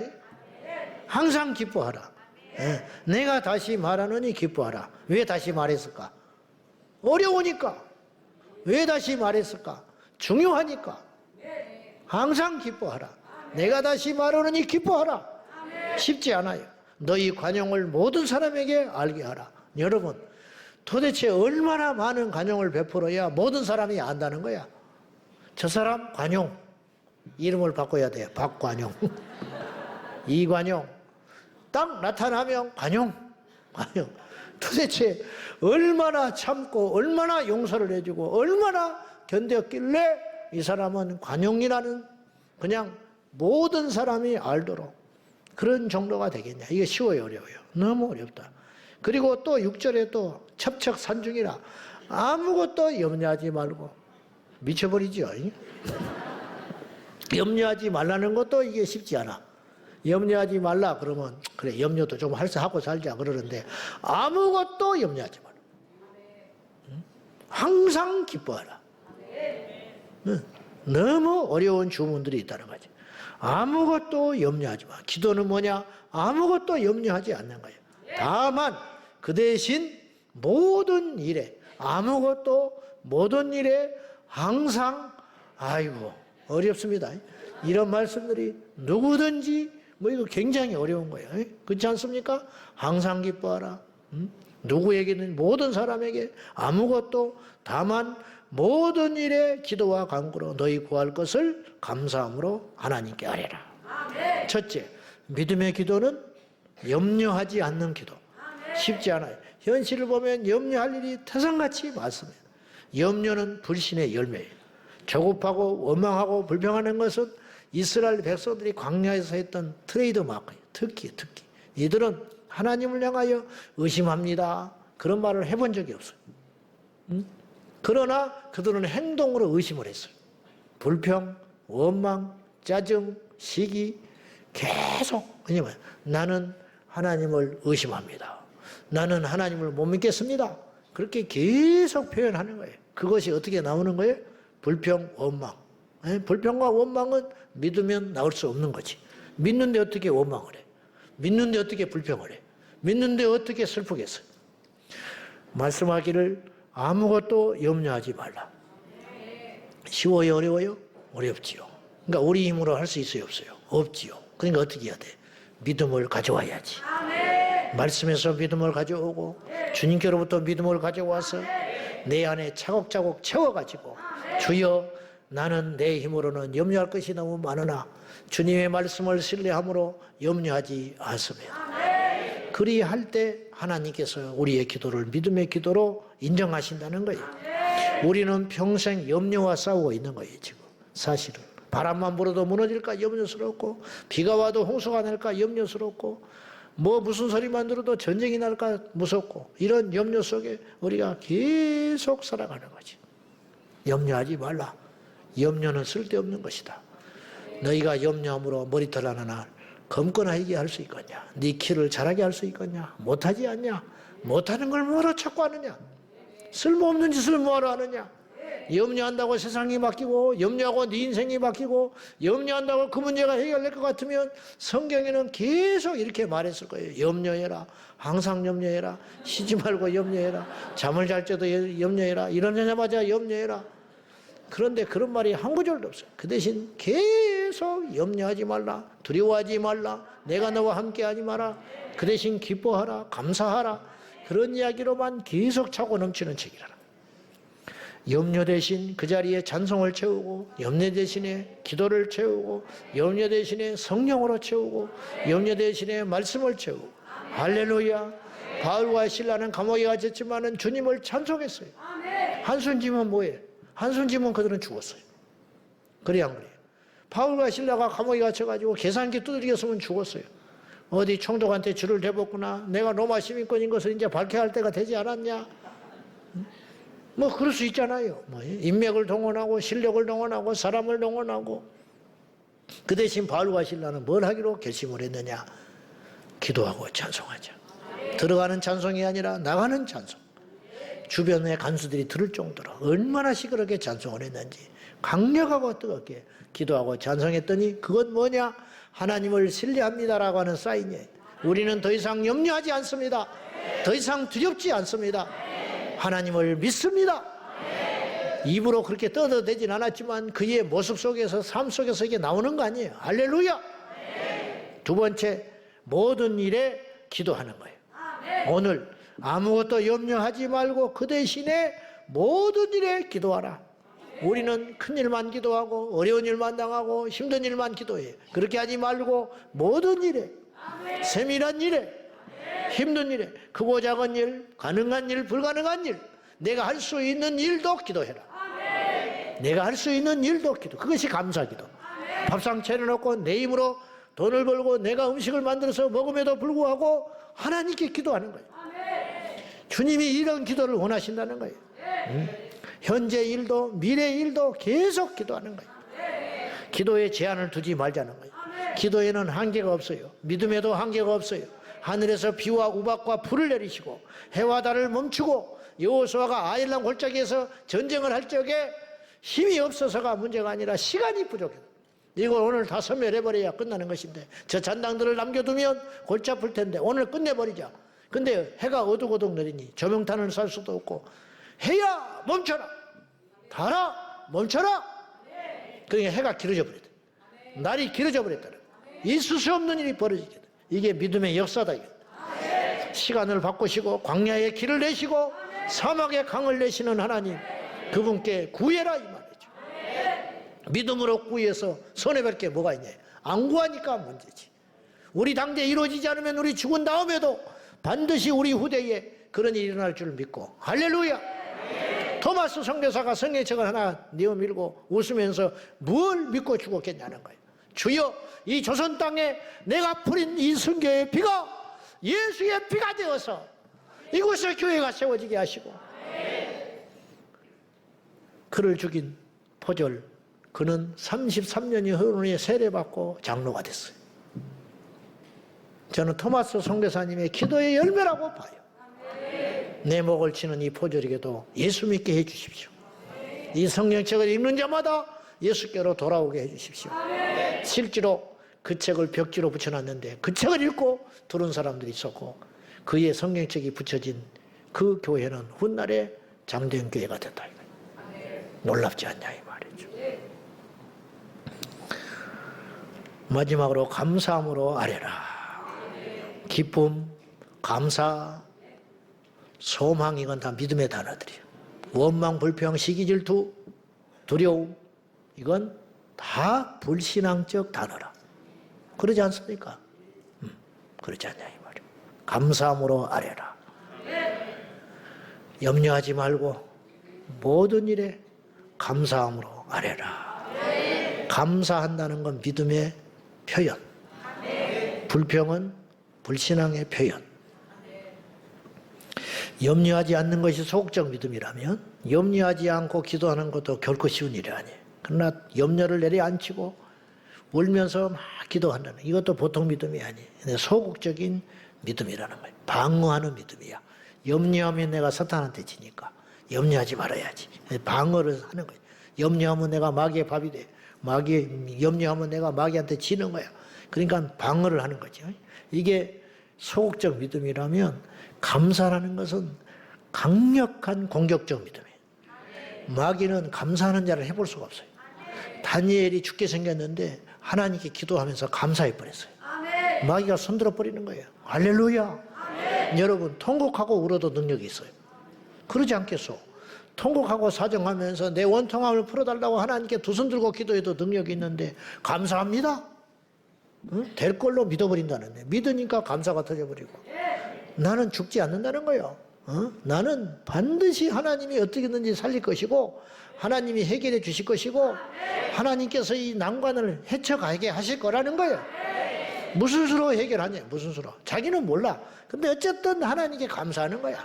항상 기뻐하라. 내가 다시 말하느니 기뻐하라. 왜 다시 말했을까? 어려우니까. 왜 다시 말했을까? 중요하니까. 항상 기뻐하라. 내가 다시 말하느니 기뻐하라. 쉽지 않아요. 너희 관용을 모든 사람에게 알게 하라. 여러분, 도대체 얼마나 많은 관용을 베풀어야 모든 사람이 안다는 거야? 저 사람 관용. 이름을 바꿔야 돼요. 박관용. 이관용. 딱 나타나면 관용. 관용. 도대체 얼마나 참고 얼마나 용서를 해주고 얼마나 견뎠길래 이 사람은 관용이라는 그냥 모든 사람이 알도록 그런 정도가 되겠냐. 이게 쉬워요, 어려워요? 너무 어렵다. 그리고 또 6절에 또 첩척산중이라 아무것도 염려하지 말고 미쳐버리죠. 염려하지 말라는 것도 이게 쉽지 않아. 염려하지 말라 그러면 그래 염려도 좀 하고 살자 그러는데 아무것도 염려하지 마라. 항상 기뻐하라. 너무 어려운 주문들이 있다는 거지. 아무것도 염려하지 마. 기도는 뭐냐? 아무것도 염려하지 않는 거예요. 다만 그 대신 모든 일에 아무것도 모든 일에 항상 아이고 어렵습니다. 이런 말씀들이 누구든지 뭐 이거 굉장히 어려운 거예요. 그렇지 않습니까? 항상 기뻐하라. 누구에게는 모든 사람에게 아무것도 다만 모든 일에 기도와 간구로 너희 구할 것을 감사함으로 하나님께 아뢰라. 첫째, 믿음의 기도는 염려하지 않는 기도. 쉽지 않아요. 현실을 보면 염려할 일이 태산같이 많습니다. 염려는 불신의 열매예요. 조급하고 원망하고 불평하는 것은 이스라엘 백성들이 광야에서 했던 트레이드 마크예요. 특히 이들은 하나님을 향하여 의심합니다. 그런 말을 해본 적이 없어요. 그러나 그들은 행동으로 의심을 했어요. 불평, 원망, 짜증, 시기 계속. 왜냐면 나는 하나님을 의심합니다. 나는 하나님을 못 믿겠습니다. 그렇게 계속 표현하는 거예요. 그것이 어떻게 나오는 거예요? 불평, 원망. 불평과 원망은 믿으면 나올 수 없는 거지. 믿는데 어떻게 원망을 해? 믿는데 어떻게 불평을 해? 믿는데 어떻게 슬프겠어요? 말씀하기를 아무것도 염려하지 말라. 쉬워요, 어려워요? 어렵지요. 그러니까 우리 힘으로 할 수 있어요, 없어요? 없지요. 그러니까 어떻게 해야 돼? 믿음을 가져와야지. 말씀에서 믿음을 가져오고 주님께로부터 믿음을 가져와서 내 안에 차곡차곡 채워가지고 주여 나는 내 힘으로는 염려할 것이 너무 많으나 주님의 말씀을 신뢰함으로 염려하지 않습니다. 그리할 때 하나님께서 우리의 기도를 믿음의 기도로 인정하신다는 거예요. 우리는 평생 염려와 싸우고 있는 거예요. 지금 사실은 바람만 불어도 무너질까 염려스럽고 비가 와도 홍수가 날까 염려스럽고 뭐 무슨 소리만 들어도 전쟁이 날까 무섭고 이런 염려 속에 우리가 계속 살아가는 거지. 염려하지 말라. 염려는 쓸데없는 것이다. 너희가 염려함으로 머리털 하나 검거나게 할 수 있겠냐? 네 키를 자라게 할 수 있겠냐? 못하지 않냐? 못하는 걸 뭐로 찾고 하느냐? 쓸모없는 짓을 뭐하러 하느냐? 염려한다고 세상이 바뀌고 염려하고 네 인생이 바뀌고 염려한다고 그 문제가 해결될 것 같으면 성경에는 계속 이렇게 말했을 거예요. 염려해라. 항상 염려해라. 쉬지 말고 염려해라. 잠을 잘 때도 염려해라. 일어나자마자 염려해라. 그런데 그런 말이 한 구절도 없어요. 그 대신 계속 염려하지 말라. 두려워하지 말라. 내가 너와 함께하지 마라. 그 대신 기뻐하라. 감사하라. 그런 이야기로만 계속 차고 넘치는 책이라. 염려 대신 그 자리에 찬송을 채우고 염려 대신에 기도를 채우고 염려 대신에 성령으로 채우고 염려 대신에 말씀을 채우고 할렐루야. 바울과 실라는 감옥에 갇혔지만은 주님을 찬송했어요. 한숨 지면 뭐예요? 한숨 지면 그들은 죽었어요. 그래 안 그래요? 바울과 실라가 감옥에 갇혀가지고 계산기 두드리겠으면 죽었어요. 어디 총독한테 줄을 대봤구나. 내가 로마 시민권인 것을 이제 밝혀야 할 때가 되지 않았냐. 뭐 그럴 수 있잖아요. 뭐 인맥을 동원하고 실력을 동원하고 사람을 동원하고. 그 대신 바울과 실라는 뭘 하기로 결심을 했느냐. 기도하고 찬송하자. 들어가는 찬송이 아니라 나가는 찬송. 주변의 간수들이 들을 정도로 얼마나 시끄럽게 찬송을 했는지 강력하고 뜨겁게 기도하고 찬송했더니 그건 뭐냐? 하나님을 신뢰합니다라고 하는 사인이에요. 우리는 더 이상 염려하지 않습니다. 더 이상 두렵지 않습니다. 하나님을 믿습니다. 입으로 그렇게 떠들어대진 않았지만 그의 모습 속에서 삶 속에서 이게 나오는 거 아니에요. 할렐루야. 두 번째, 모든 일에 기도하는 거예요. 오늘 아무것도 염려하지 말고 그 대신에 모든 일에 기도하라. 우리는 큰 일만 기도하고 어려운 일만 당하고 힘든 일만 기도해요. 그렇게 하지 말고 모든 일에, 세밀한 일에, 힘든 일에, 크고 작은 일, 가능한 일, 불가능한 일, 내가 할 수 있는 일도 기도해라. 내가 할 수 있는 일도 기도. 그것이 감사기도. 밥상 차려놓고 내 힘으로 돈을 벌고 내가 음식을 만들어서 먹음에도 불구하고 하나님께 기도하는 거예요. 주님이 이런 기도를 원하신다는 거예요. 현재 일도 미래 일도 계속 기도하는 거예요. 기도에 제한을 두지 말자는 거예요. 기도에는 한계가 없어요. 믿음에도 한계가 없어요. 하늘에서 비와 우박과 불을 내리시고 해와 달을 멈추고 여호수아가 아일람 골짜기에서 전쟁을 할 적에 힘이 없어서가 문제가 아니라 시간이 부족해요. 이걸 오늘 다 소멸해버려야 끝나는 것인데 저 잔당들을 남겨두면 골치 아플 텐데 오늘 끝내버리자. 근데 해가 어둑어둑 내리니 조명탄을 살 수도 없고 해야 멈춰라, 달아 멈춰라. 그러니까 해가 길어져 버렸다. 날이 길어져 버렸다. 있을 수 없는 일이 벌어지게. 이게 믿음의 역사다. 시간을 바꾸시고 광야에 길을 내시고 사막에 강을 내시는 하나님, 그분께 구해라 이 말이죠. 믿음으로 구해서 손해볼 게 뭐가 있냐. 안 구하니까 문제지. 우리 당대에 이루어지지 않으면 우리 죽은 다음에도 반드시 우리 후대에 그런 일이 일어날 줄 믿고. 할렐루야. 토마스 선교사가 성경책을 하나 내어밀고 웃으면서 뭘 믿고 죽었겠냐는 거예요. 주여, 이 조선 땅에 내가 뿌린 이 선교의 피가 예수의 피가 되어서 이곳에 교회가 세워지게 하시고. 그를 죽인 포졸, 그는 33년이 흐르니 세례받고 장로가 됐어요. 저는 토마스 선교사님의 기도의 열매라고 봐요. 내 목을 치는 이 포졸에게도 예수 믿게 해주십시오. 이 성경책을 읽는 자마다 예수께로 돌아오게 해주십시오. 실제로 그 책을 벽지로 붙여놨는데 그 책을 읽고 들은 사람들이 있었고 그의 성경책이 붙여진 그 교회는 훗날에 장대현 교회가 됐다. 놀랍지 않냐 이 말이죠. 마지막으로 감사함으로 아뢰라. 기쁨, 감사, 소망, 이건 다 믿음의 단어들이에요. 원망, 불평, 시기, 질투, 두려움, 이건 다 불신앙적 단어라. 그러지 않습니까? 그러지 않냐 이 말이에요. 감사함으로 아뢰라. 염려하지 말고 모든 일에 감사함으로 아뢰라. 감사한다는 건 믿음의 표현, 불평은 불신앙의 표현. 염려하지 않는 것이 소극적 믿음이라면 염려하지 않고 기도하는 것도 결코 쉬운 일이 아니에요. 그러나 염려를 내려앉히고 울면서 막 기도한다는 이것도 보통 믿음이 아니에요. 소극적인 믿음이라는 거예요. 방어하는 믿음이야. 염려하면 내가 사탄한테 지니까 염려하지 말아야지. 방어를 하는 거예요. 염려하면 내가 마귀의 밥이 돼. 염려하면 내가 마귀한테 지는 거야. 그러니까 방어를 하는 거죠. 이게 소극적 믿음이라면 감사라는 것은 강력한 공격적 믿음이에요. 마귀는 감사하는 자를 해볼 수가 없어요. 다니엘이 죽게 생겼는데 하나님께 기도하면서 감사해 버렸어요. 마귀가 손들어 버리는 거예요. 할렐루야. 여러분, 통곡하고 울어도 능력이 있어요. 그러지 않겠소? 통곡하고 사정하면서 내 원통함을 풀어달라고 하나님께 두 손 들고 기도해도 능력이 있는데 감사합니다. 응? 될 걸로 믿어버린다는데 믿으니까 감사가 터져버리고 나는 죽지 않는다는 거예요. 나는 반드시 하나님이 어떻게든지 살릴 것이고 하나님이 해결해 주실 것이고 하나님께서 이 난관을 헤쳐가게 하실 거라는 거예요. 무슨 수로 해결하냐? 무슨 수로? 자기는 몰라. 근데 어쨌든 하나님께 감사하는 거야.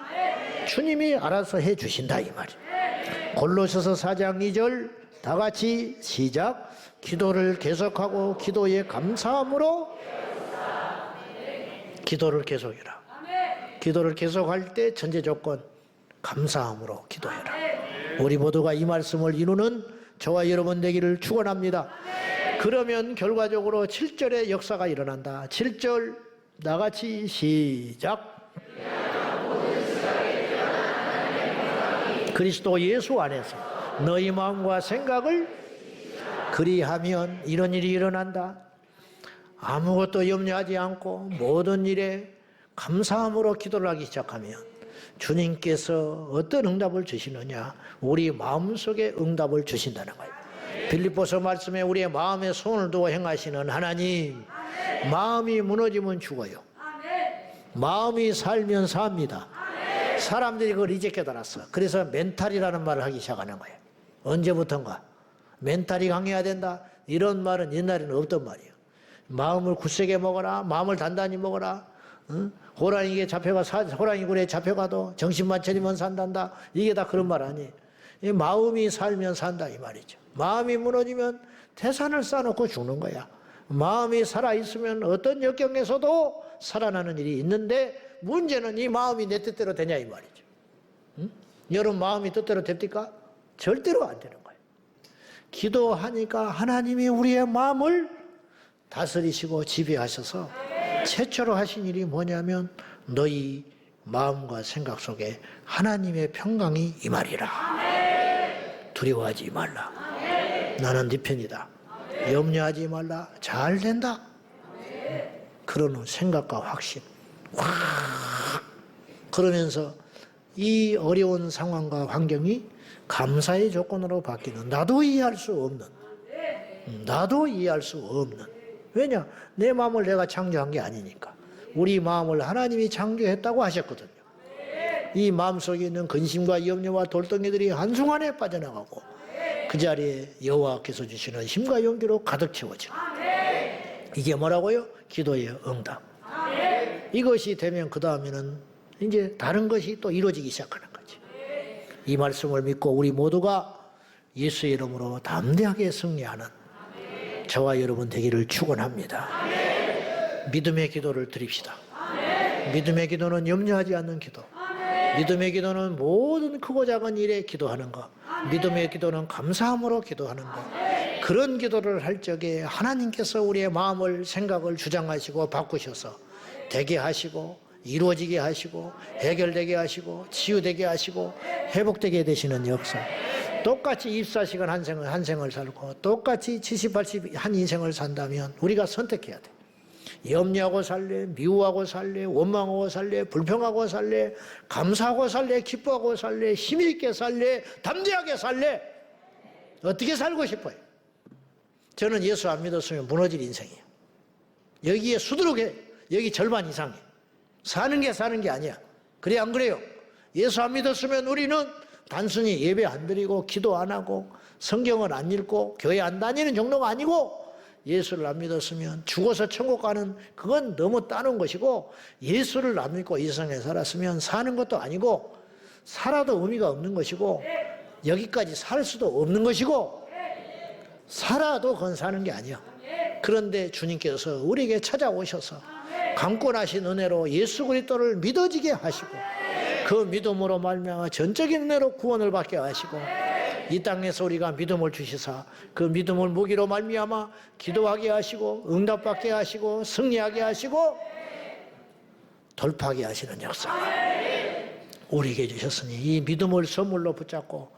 주님이 알아서 해 주신다 이 말이에요. 골로새서 4장 2절 다 같이 시작. 기도를 계속하고 기도에 감사함으로 기도를 계속해라. 기도를 계속할 때 전제 조건 감사함으로 기도해라. 우리 모두가 이 말씀을 이루는 저와 여러분 되기를 축원합니다. 그러면 결과적으로 7절의 역사가 일어난다. 7절 나같이 시작. 그리스도 예수 안에서 너희 마음과 생각을 그리하면 이런 일이 일어난다. 아무것도 염려하지 않고 모든 일에 감사함으로 기도를 하기 시작하면 주님께서 어떤 응답을 주시느냐? 우리 마음속에 응답을 주신다는 거예요. 빌립보서 말씀에 우리의 마음에 손을 두고 행하시는 하나님, 마음이 무너지면 죽어요. 마음이 살면 삽니다. 사람들이 그걸 이제 깨달았어. 그래서 멘탈이라는 말을 하기 시작하는 거예요. 언제부턴가 멘탈이 강해야 된다. 이런 말은 옛날에는 없던 말이에요. 마음을 굳세게 먹어라. 마음을 단단히 먹어라. 호랑이에 잡혀가 호랑이 굴에 잡혀가도 정신만 차리면 산단다. 이게 다 그런 말 아니에요. 마음이 살면 산다 이 말이죠. 마음이 무너지면 태산을 쌓아놓고 죽는 거야. 마음이 살아있으면 어떤 역경에서도 살아나는 일이 있는데 문제는 이 마음이 내 뜻대로 되냐 이 말이죠. 여러분 마음이 뜻대로 됩니까? 절대로 안 되는 거예요. 기도하니까 하나님이 우리의 마음을 다스리시고 지배하셔서 최초로 하신 일이 뭐냐면 너희 마음과 생각 속에 하나님의 평강이 임하리라. 두려워하지 말라. 나는 네 편이다. 염려하지 말라. 잘 된다. 그러는 생각과 확신. 그러면서 이 어려운 상황과 환경이 감사의 조건으로 바뀌는 나도 이해할 수 없는 왜냐? 내 마음을 내가 창조한 게 아니니까. 우리 마음을 하나님이 창조했다고 하셨거든요. 이 마음속에 있는 근심과 염려와 돌덩이들이 한순간에 빠져나가고 그 자리에 여호와께서 주시는 힘과 용기로 가득 채워지는 이게 뭐라고요? 기도의 응답. 이것이 되면 그 다음에는 이제 다른 것이 또 이루어지기 시작하는 거지. 이 말씀을 믿고 우리 모두가 예수의 이름으로 담대하게 승리하는 저와 여러분 되기를 축원합니다. 믿음의 기도를 드립시다. 믿음의 기도는 염려하지 않는 기도. 믿음의 기도는 모든 크고 작은 일에 기도하는 것. 믿음의 기도는 감사함으로 기도하는 것. 그런 기도를 할 적에 하나님께서 우리의 마음을 생각을 주장하시고 바꾸셔서 되게 하시고 이루어지게 하시고 해결되게 하시고 치유되게 하시고 회복되게 되시는 역사. 똑같이 24시간 한 생을 살고 똑같이 70, 80 한 인생을 산다면 우리가 선택해야 돼. 염려하고 살래, 미워하고 살래, 원망하고 살래, 불평하고 살래, 감사하고 살래, 기뻐하고 살래, 힘있게 살래, 담대하게 살래. 어떻게 살고 싶어요? 저는 예수 안 믿었으면 무너질 인생이에요. 여기에 수두룩해. 여기 절반 이상이에요. 사는 게 아니야. 그래 안 그래요? 예수 안 믿었으면 우리는 단순히 예배 안 드리고 기도 안 하고 성경을 안 읽고 교회 안 다니는 정도가 아니고 예수를 안 믿었으면 죽어서 천국 가는 그건 너무 따놓은 것이고 예수를 안 믿고 이 세상에 살았으면 사는 것도 아니고 살아도 의미가 없는 것이고 여기까지 살 수도 없는 것이고 살아도 그건 사는 게 아니야. 그런데 주님께서 우리에게 찾아오셔서 강권하신 은혜로 예수 그리스도를 믿어지게 하시고 그 믿음으로 말미암아 전적인 은혜로 구원을 받게 하시고 이 땅에서 우리가 믿음을 주시사 그 믿음을 무기로 말미암아 기도하게 하시고 응답받게 하시고 승리하게 하시고 돌파하게 하시는 역사가 우리에게 주셨으니 이 믿음을 선물로 붙잡고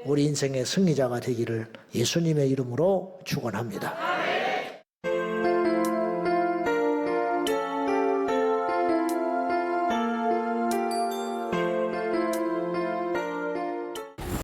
우리 인생의 승리자가 되기를 예수님의 이름으로 축원합니다.